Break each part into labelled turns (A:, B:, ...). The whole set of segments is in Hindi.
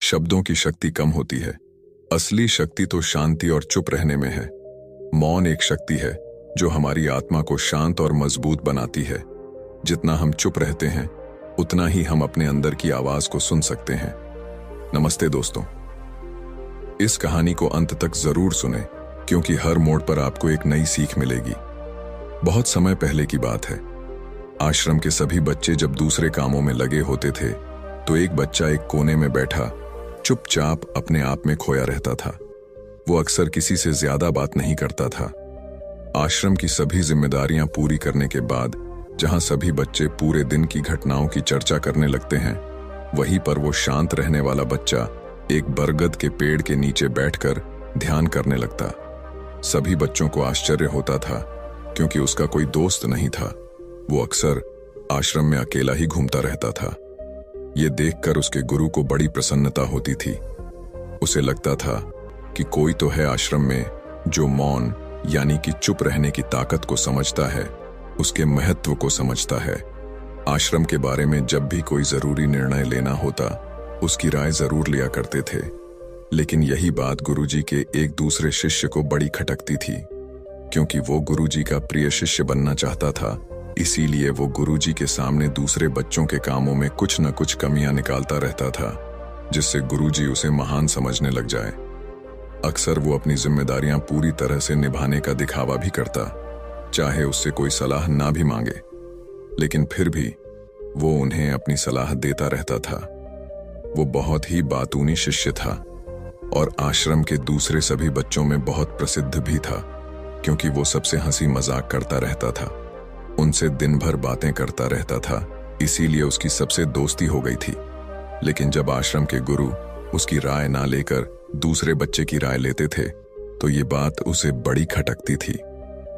A: शब्दों की शक्ति कम होती है। असली शक्ति तो शांति और चुप रहने में है। मौन एक शक्ति है जो हमारी आत्मा को शांत और मजबूत बनाती है। जितना हम चुप रहते हैं उतना ही हम अपने अंदर की आवाज को सुन सकते हैं। नमस्ते दोस्तों, इस कहानी को अंत तक जरूर सुने क्योंकि हर मोड़ पर आपको एक नई सीख मिलेगी। बहुत समय पहले की बात है। आश्रम के सभी बच्चे जब दूसरे कामों में लगे होते थे तो एक बच्चा एक कोने में बैठा चुपचाप अपने आप में खोया रहता था। वो अक्सर किसी से ज्यादा बात नहीं करता था। आश्रम की सभी जिम्मेदारियां पूरी करने के बाद जहां सभी बच्चे पूरे दिन की घटनाओं की चर्चा करने लगते हैं, वहीं पर वो शांत रहने वाला बच्चा एक बरगद के पेड़ के नीचे बैठकर ध्यान करने लगता। सभी बच्चों को आश्चर्य होता था क्योंकि उसका कोई दोस्त नहीं था। वो अक्सर आश्रम में अकेला ही घूमता रहता था। ये देखकर उसके गुरु को बड़ी प्रसन्नता होती थी। उसे लगता था कि कोई तो है आश्रम में जो मौन यानी कि चुप रहने की ताकत को समझता है, उसके महत्व को समझता है। आश्रम के बारे में जब भी कोई जरूरी निर्णय लेना होता उसकी राय जरूर लिया करते थे, लेकिन यही बात गुरुजी के एक दूसरे शिष्य को बड़ी खटकती थी। क्योंकि वो गुरुजी का प्रिय शिष्य बनना चाहता था, इसीलिए वो गुरुजी के सामने दूसरे बच्चों के कामों में कुछ न कुछ कमियां निकालता रहता था, जिससे गुरुजी उसे महान समझने लग जाए। अक्सर वो अपनी जिम्मेदारियां पूरी तरह से निभाने का दिखावा भी करता, चाहे उससे कोई सलाह ना भी मांगे, लेकिन फिर भी वो उन्हें अपनी सलाह देता रहता था। वो बहुत ही बातूनी शिष्य था और आश्रम के दूसरे सभी बच्चों में बहुत प्रसिद्ध भी था, क्योंकि वो सबसे हंसी मजाक करता रहता था, उनसे दिन भर बातें करता रहता था, इसीलिए उसकी सबसे दोस्ती हो गई थी। लेकिन जब आश्रम के गुरु उसकी राय ना लेकर दूसरे बच्चे की राय लेते थे तो ये बात उसे बड़ी खटकती थी।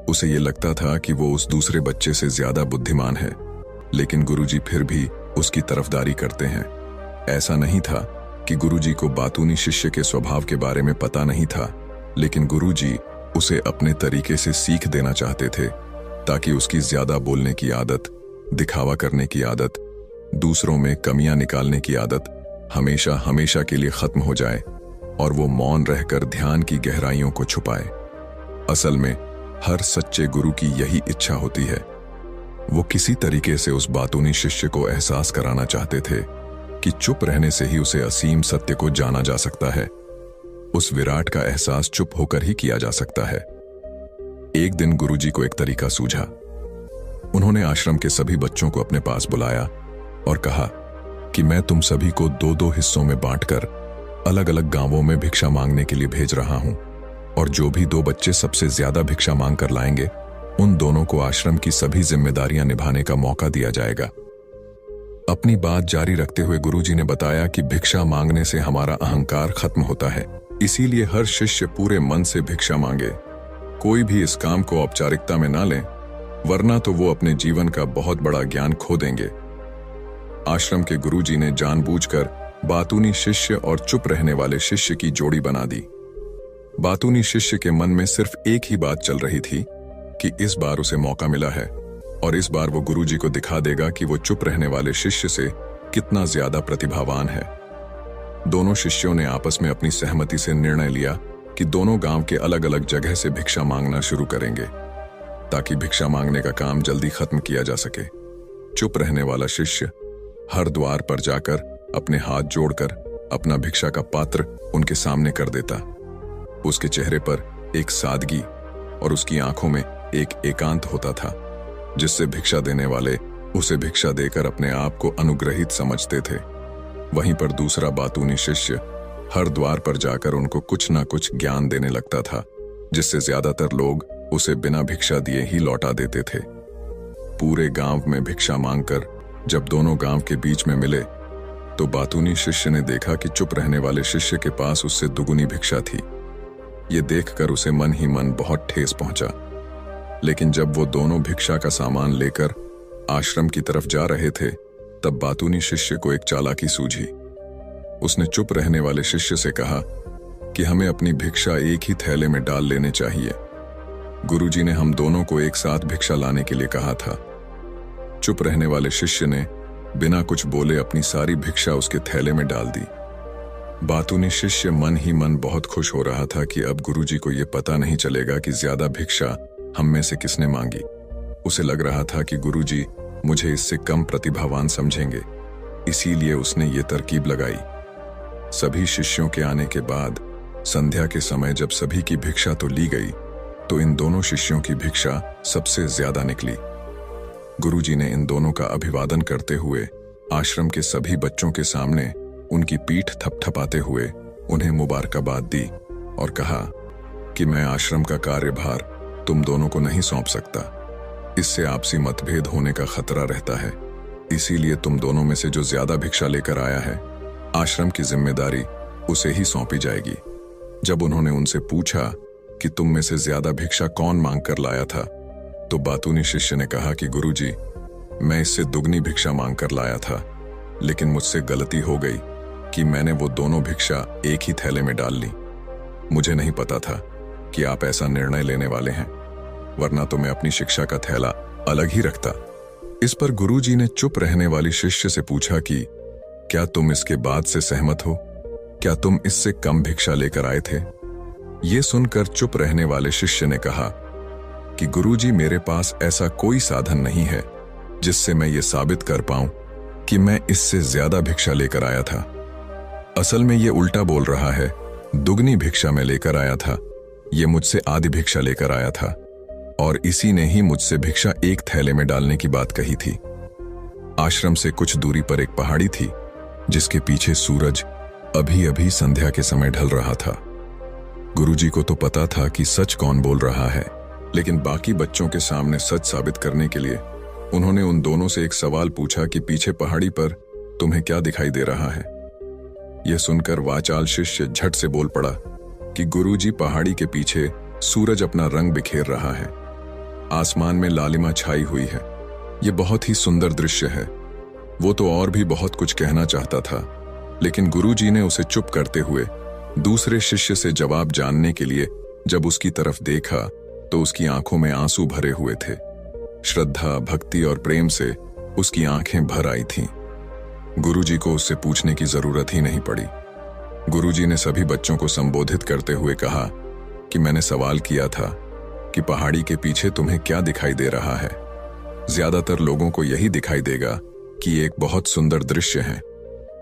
A: उसे ये लगता था कि वो उस दूसरे बच्चे से ज्यादा बुद्धिमान है, लेकिन गुरुजी फिर भी उसकी तरफदारी करते हैं। ऐसा नहीं था कि गुरुजी को बातूनी शिष्य के स्वभाव के बारे में पता नहीं था, लेकिन गुरुजी उसे अपने तरीके से सीख देना चाहते थे ताकि उसकी ज्यादा बोलने की आदत, दिखावा करने की आदत, दूसरों में कमियां निकालने की आदत हमेशा हमेशा के लिए खत्म हो जाए और वो मौन रहकर ध्यान की गहराइयों को छुपाए। असल में हर सच्चे गुरु की यही इच्छा होती है। वो किसी तरीके से उस बातूनी शिष्य को एहसास कराना चाहते थे कि चुप रहने से ही उसे असीम सत्य को जाना जा सकता है। उस विराट का एहसास चुप होकर ही किया जा सकता है। एक दिन गुरुजी को एक तरीका सूझा। उन्होंने आश्रम के सभी बच्चों को अपने पास बुलाया और कहा कि मैं तुम सभी को दो दो हिस्सों में बांटकर अलग अलग गांवों में भिक्षा मांगने के लिए भेज रहा हूं, और जो भी दो बच्चे सबसे ज्यादा भिक्षा मांग कर लाएंगे उन दोनों को आश्रम की सभी जिम्मेदारियां निभाने का मौका दिया जाएगा। अपनी बात जारी रखते हुए गुरुजी ने बताया कि भिक्षा मांगने से हमारा अहंकार खत्म होता है, इसीलिए हर शिष्य पूरे मन से भिक्षा मांगे। कोई भी इस काम को औपचारिकता में ना लें, वरना तो वो अपने जीवन का बहुत बड़ा ज्ञान खो देंगे। आश्रम के गुरुजी ने जानबूझकर बातूनी शिष्य और चुप रहने वाले शिष्य की जोड़ी बना दी। बातूनी शिष्य के मन में सिर्फ एक ही बात चल रही थी कि इस बार उसे मौका मिला है और इस बार वो गुरुजी को दिखा देगा कि वो चुप रहने वाले शिष्य से कितना ज्यादा प्रतिभावान है। दोनों शिष्यों ने आपस में अपनी सहमति से निर्णय लिया कि दोनों गांव के अलग अलग जगह से भिक्षा मांगना शुरू करेंगे ताकि भिक्षा मांगने का काम जल्दी खत्म किया जा सके। चुप रहने वाला शिष्य हर द्वार पर जाकर अपने हाथ जोड़कर अपना भिक्षा का पात्र उनके सामने कर देता। उसके चेहरे पर एक सादगी और उसकी आंखों में एक एकांत होता था, जिससे भिक्षा देने वाले उसे भिक्षा देकर अपने आप को अनुग्रहित समझते थे। वहीं पर दूसरा बातूनी शिष्य हर द्वार पर जाकर उनको कुछ ना कुछ ज्ञान देने लगता था, जिससे ज्यादातर लोग उसे बिना भिक्षा दिए ही लौटा देते थे। पूरे गांव में भिक्षा मांगकर जब दोनों गांव के बीच में मिले तो बातूनी शिष्य ने देखा कि चुप रहने वाले शिष्य के पास उससे दुगुनी भिक्षा थी। ये देखकर उसे मन ही मन बहुत ठेस पहुंचा। लेकिन जब वो दोनों भिक्षा का सामान लेकर आश्रम की तरफ जा रहे थे तब बातूनी शिष्य को एक चालाकी सूझी। उसने चुप रहने वाले शिष्य से कहा कि हमें अपनी भिक्षा एक ही थैले में डाल लेने चाहिए। गुरुजी ने हम दोनों को एक साथ भिक्षा लाने के लिए कहा था। चुप रहने वाले शिष्य ने बिना कुछ बोले अपनी सारी भिक्षा उसके थैले में डाल दी। बातूनी शिष्य मन ही मन बहुत खुश हो रहा था कि अब गुरुजी को यह पता नहीं चलेगा कि ज्यादा भिक्षा हम में से किसने मांगी। उसे लग रहा था कि गुरुजी मुझे इससे कम प्रतिभावान समझेंगे, इसीलिए उसने ये तरकीब लगाई। सभी शिष्यों के आने के बाद संध्या के समय जब सभी की भिक्षा तो ली गई, तो इन दोनों शिष्यों की भिक्षा सबसे ज्यादा निकली। गुरुजी ने इन दोनों का अभिवादन करते हुए आश्रम के सभी बच्चों के सामने उनकी पीठ थपथपाते हुए उन्हें मुबारकबाद दी और कहा कि मैं आश्रम का कार्यभार तुम दोनों को नहीं सौंप सकता। इससे आपसी मतभेद होने का खतरा रहता है, इसीलिए तुम दोनों में से जो ज्यादा भिक्षा लेकर आया है, आश्रम की जिम्मेदारी उसे ही सौंपी जाएगी। जब उन्होंने उनसे पूछा कि तुम में से ज्यादा भिक्षा कौन मांग कर लाया था, तो बातूनी शिष्य ने कहा कि गुरुजी, मैं इससे दुगनी भिक्षा मांग कर लाया था, लेकिन मुझसे गलती हो गई कि मैंने वो दोनों भिक्षा एक ही थैले में डाल ली। मुझे नहीं पता था कि आप ऐसा निर्णय लेने वाले हैं, वरना तो मैं अपनी शिक्षा का थैला अलग ही रखता। इस पर गुरुजी ने चुप रहने वाली शिष्य से पूछा कि क्या तुम इसके बाद से सहमत हो? क्या तुम इससे कम भिक्षा लेकर आए थे? ये सुनकर चुप रहने वाले शिष्य ने कहा कि गुरुजी, मेरे पास ऐसा कोई साधन नहीं है जिससे मैं ये साबित कर पाऊं कि मैं इससे ज्यादा भिक्षा लेकर आया था। असल में ये उल्टा बोल रहा है, दुगनी भिक्षा में लेकर आया था, ये मुझसे आधी भिक्षा लेकर आया था और इसी ने ही मुझसे भिक्षा एक थैले में डालने की बात कही थी। आश्रम से कुछ दूरी पर एक पहाड़ी थी जिसके पीछे सूरज अभी अभी संध्या के समय ढल रहा था। गुरुजी को तो पता था कि सच कौन बोल रहा है, लेकिन बाकी बच्चों के सामने सच साबित करने के लिए उन्होंने उन दोनों से एक सवाल पूछा कि पीछे पहाड़ी पर तुम्हें क्या दिखाई दे रहा है? यह सुनकर वाचाल शिष्य झट से बोल पड़ा कि गुरुजी, पहाड़ी के पीछे सूरज अपना रंग बिखेर रहा है, आसमान में लालिमा छाई हुई है, यह बहुत ही सुंदर दृश्य है। वो तो और भी बहुत कुछ कहना चाहता था, लेकिन गुरुजी ने उसे चुप करते हुए दूसरे शिष्य से जवाब जानने के लिए जब उसकी तरफ देखा तो उसकी आंखों में आंसू भरे हुए थे। श्रद्धा, भक्ति और प्रेम से उसकी आंखें भर आई थीं। गुरुजी को उससे पूछने की जरूरत ही नहीं पड़ी। गुरुजी ने सभी बच्चों को संबोधित करते हुए कहा कि मैंने सवाल किया था कि पहाड़ी के पीछे तुम्हें क्या दिखाई दे रहा है? ज्यादातर लोगों को यही दिखाई देगा कि एक बहुत सुंदर दृश्य है,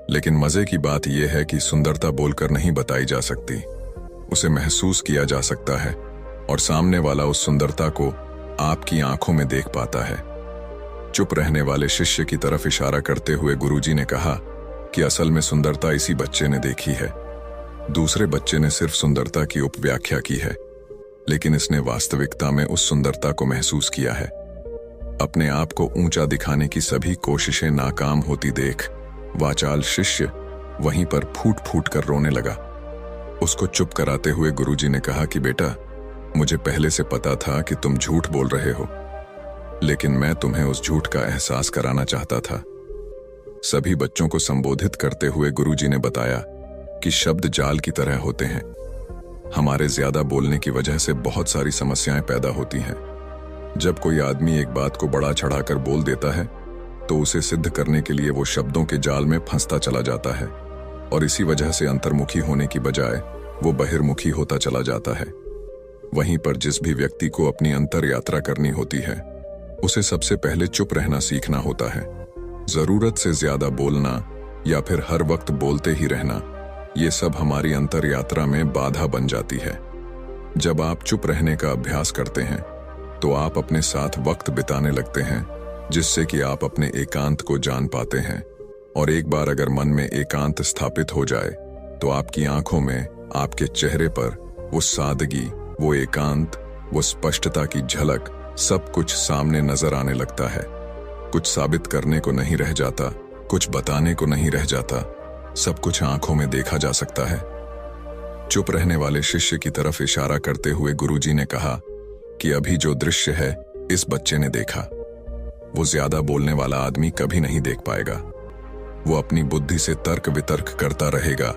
A: लेकिन मजे की बात यह है कि सुंदरता बोलकर नहीं बताई जा सकती, उसे महसूस किया जा सकता है और सामने वाला उस सुंदरता को आपकी आंखों में देख पाता है। चुप रहने वाले शिष्य की तरफ इशारा करते हुए गुरुजी ने कहा कि असल में सुंदरता इसी बच्चे ने देखी है। दूसरे बच्चे ने सिर्फ सुंदरता की उपव्याख्या की है, लेकिन इसने वास्तविकता में उस सुंदरता को महसूस किया है। अपने आप को ऊंचा दिखाने की सभी कोशिशें नाकाम होती देख वाचाल शिष्य वहीं पर फूट फूट कर रोने लगा। उसको चुप कराते हुए गुरुजी ने कहा कि बेटा, मुझे पहले से पता था कि तुम झूठ बोल रहे हो, लेकिन मैं तुम्हें उस झूठ का एहसास कराना चाहता था। सभी बच्चों को संबोधित करते हुए गुरुजी ने बताया कि शब्द जाल की तरह होते हैं। हमारे ज्यादा बोलने की वजह से बहुत सारी समस्याएं पैदा होती हैं। जब कोई आदमी एक बात को बढ़ा चढ़ाकर बोल देता है तो उसे सिद्ध करने के लिए वो शब्दों के जाल में फंसता चला जाता है और इसी वजह से अंतर्मुखी होने की बजाय वो बहिर्मुखी होता चला जाता है। वहीं पर जिस भी व्यक्ति को अपनी अंतर यात्रा करनी होती है, उसे सबसे पहले चुप रहना सीखना होता है। जरूरत से ज्यादा बोलना या फिर हर वक्त बोलते ही रहना, ये सब हमारी अंतर यात्रा में बाधा बन जाती है। जब आप चुप रहने का अभ्यास करते हैं तो आप अपने साथ वक्त बिताने लगते हैं, जिससे कि आप अपने एकांत को जान पाते हैं। और एक बार अगर मन में एकांत स्थापित हो जाए तो आपकी आंखों में, आपके चेहरे पर वो सादगी, वो एकांत, वो स्पष्टता की झलक, सब कुछ सामने नजर आने लगता है। कुछ साबित करने को नहीं रह जाता, कुछ बताने को नहीं रह जाता, सब कुछ आंखों में देखा जा सकता है। चुप रहने वाले शिष्य की तरफ इशारा करते हुए गुरुजी ने कहा कि अभी जो दृश्य है इस बच्चे ने देखा, वो ज्यादा बोलने वाला आदमी कभी नहीं देख पाएगा। वो अपनी बुद्धि से तर्क वितर्क करता रहेगा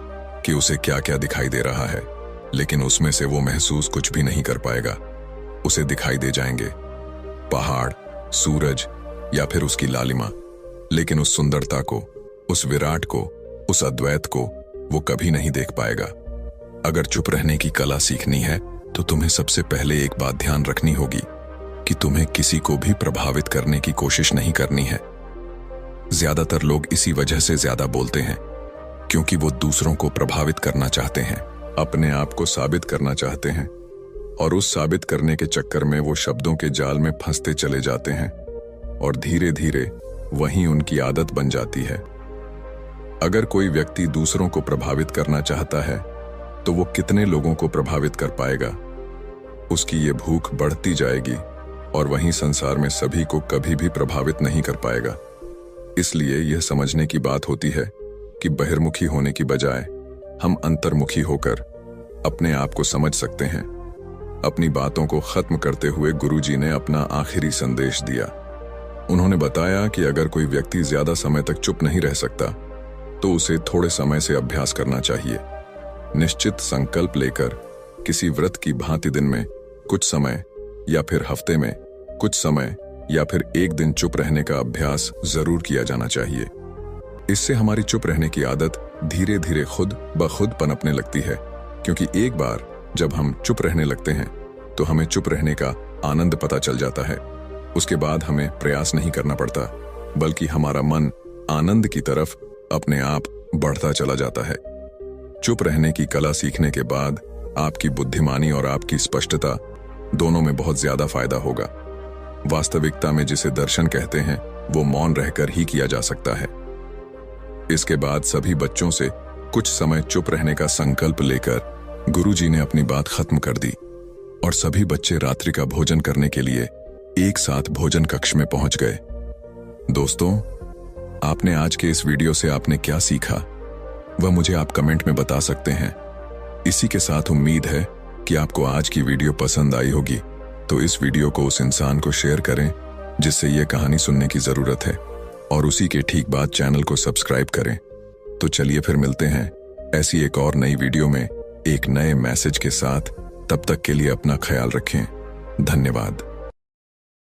A: कि उसे क्या क्या दिखाई दे रहा है, लेकिन उसमें से वो महसूस कुछ भी नहीं कर पाएगा। उसे दिखाई दे जाएंगे पहाड़, सूरज या फिर उसकी लालिमा, लेकिन उस सुंदरता को, उस विराट को, उस अद्वैत को वो कभी नहीं देख पाएगा। अगर चुप रहने की कला सीखनी है तो तुम्हें सबसे पहले एक बात ध्यान रखनी होगी कि तुम्हें किसी को भी प्रभावित करने की कोशिश नहीं करनी है। ज्यादातर लोग इसी वजह से ज्यादा बोलते हैं क्योंकि वो दूसरों को प्रभावित करना चाहते हैं, अपने आप को साबित करना चाहते हैं, और उस साबित करने के चक्कर में वो शब्दों के जाल में फंसते चले जाते हैं और धीरे धीरे वहीं उनकी आदत बन जाती है। अगर कोई व्यक्ति दूसरों को प्रभावित करना चाहता है तो वो कितने लोगों को प्रभावित कर पाएगा? उसकी ये भूख बढ़ती जाएगी और वहीं संसार में सभी को कभी भी प्रभावित नहीं कर पाएगा। इसलिए यह समझने की बात होती है कि बहिर्मुखी होने की बजाय हम अंतर्मुखी होकर अपने आप को समझ सकते हैं। अपनी बातों को खत्म करते हुए गुरुजी ने अपना आखिरी संदेश दिया। उन्होंने बताया कि अगर कोई व्यक्ति ज्यादा समय तक चुप नहीं रह सकता तो उसे थोड़े समय से अभ्यास करना चाहिए। निश्चित संकल्प लेकर किसी व्रत की भांति दिन में कुछ समय या फिर हफ्ते में कुछ समय या फिर एक दिन चुप रहने का अभ्यास जरूर किया जाना चाहिए। इससे हमारी चुप रहने की आदत धीरे धीरे खुद ब खुद पनपने लगती है, क्योंकि एक बार जब हम चुप रहने लगते हैं तो हमें चुप रहने का आनंद पता चल जाता है। उसके बाद हमें प्रयास नहीं करना पड़ता, बल्कि हमारा मन आनंद की तरफ अपने आप बढ़ता चला जाता है। चुप रहने की कला सीखने के बाद आपकी बुद्धिमानी और आपकी स्पष्टता दोनों में बहुत ज्यादा फायदा होगा। वास्तविकता में जिसे दर्शन कहते हैं वो मौन रहकर ही किया जा सकता है। इसके बाद सभी बच्चों से कुछ समय चुप रहने का संकल्प लेकर गुरुजी ने अपनी बात खत्म कर दी और सभी बच्चे रात्रि का भोजन करने के लिए एक साथ भोजन कक्ष में पहुंच गए। दोस्तों, आपने आज के इस वीडियो से आपने क्या सीखा वह मुझे आप कमेंट में बता सकते हैं। इसी के साथ उम्मीद है कि आपको आज की वीडियो पसंद आई होगी, तो इस वीडियो को उस इंसान को शेयर करें जिससे यह कहानी सुनने की जरूरत है, और उसी के ठीक बाद चैनल को सब्सक्राइब करें। तो चलिए फिर मिलते हैं ऐसी एक और नई वीडियो में एक नए मैसेज के साथ। तब तक के लिए अपना ख्याल रखें। धन्यवाद।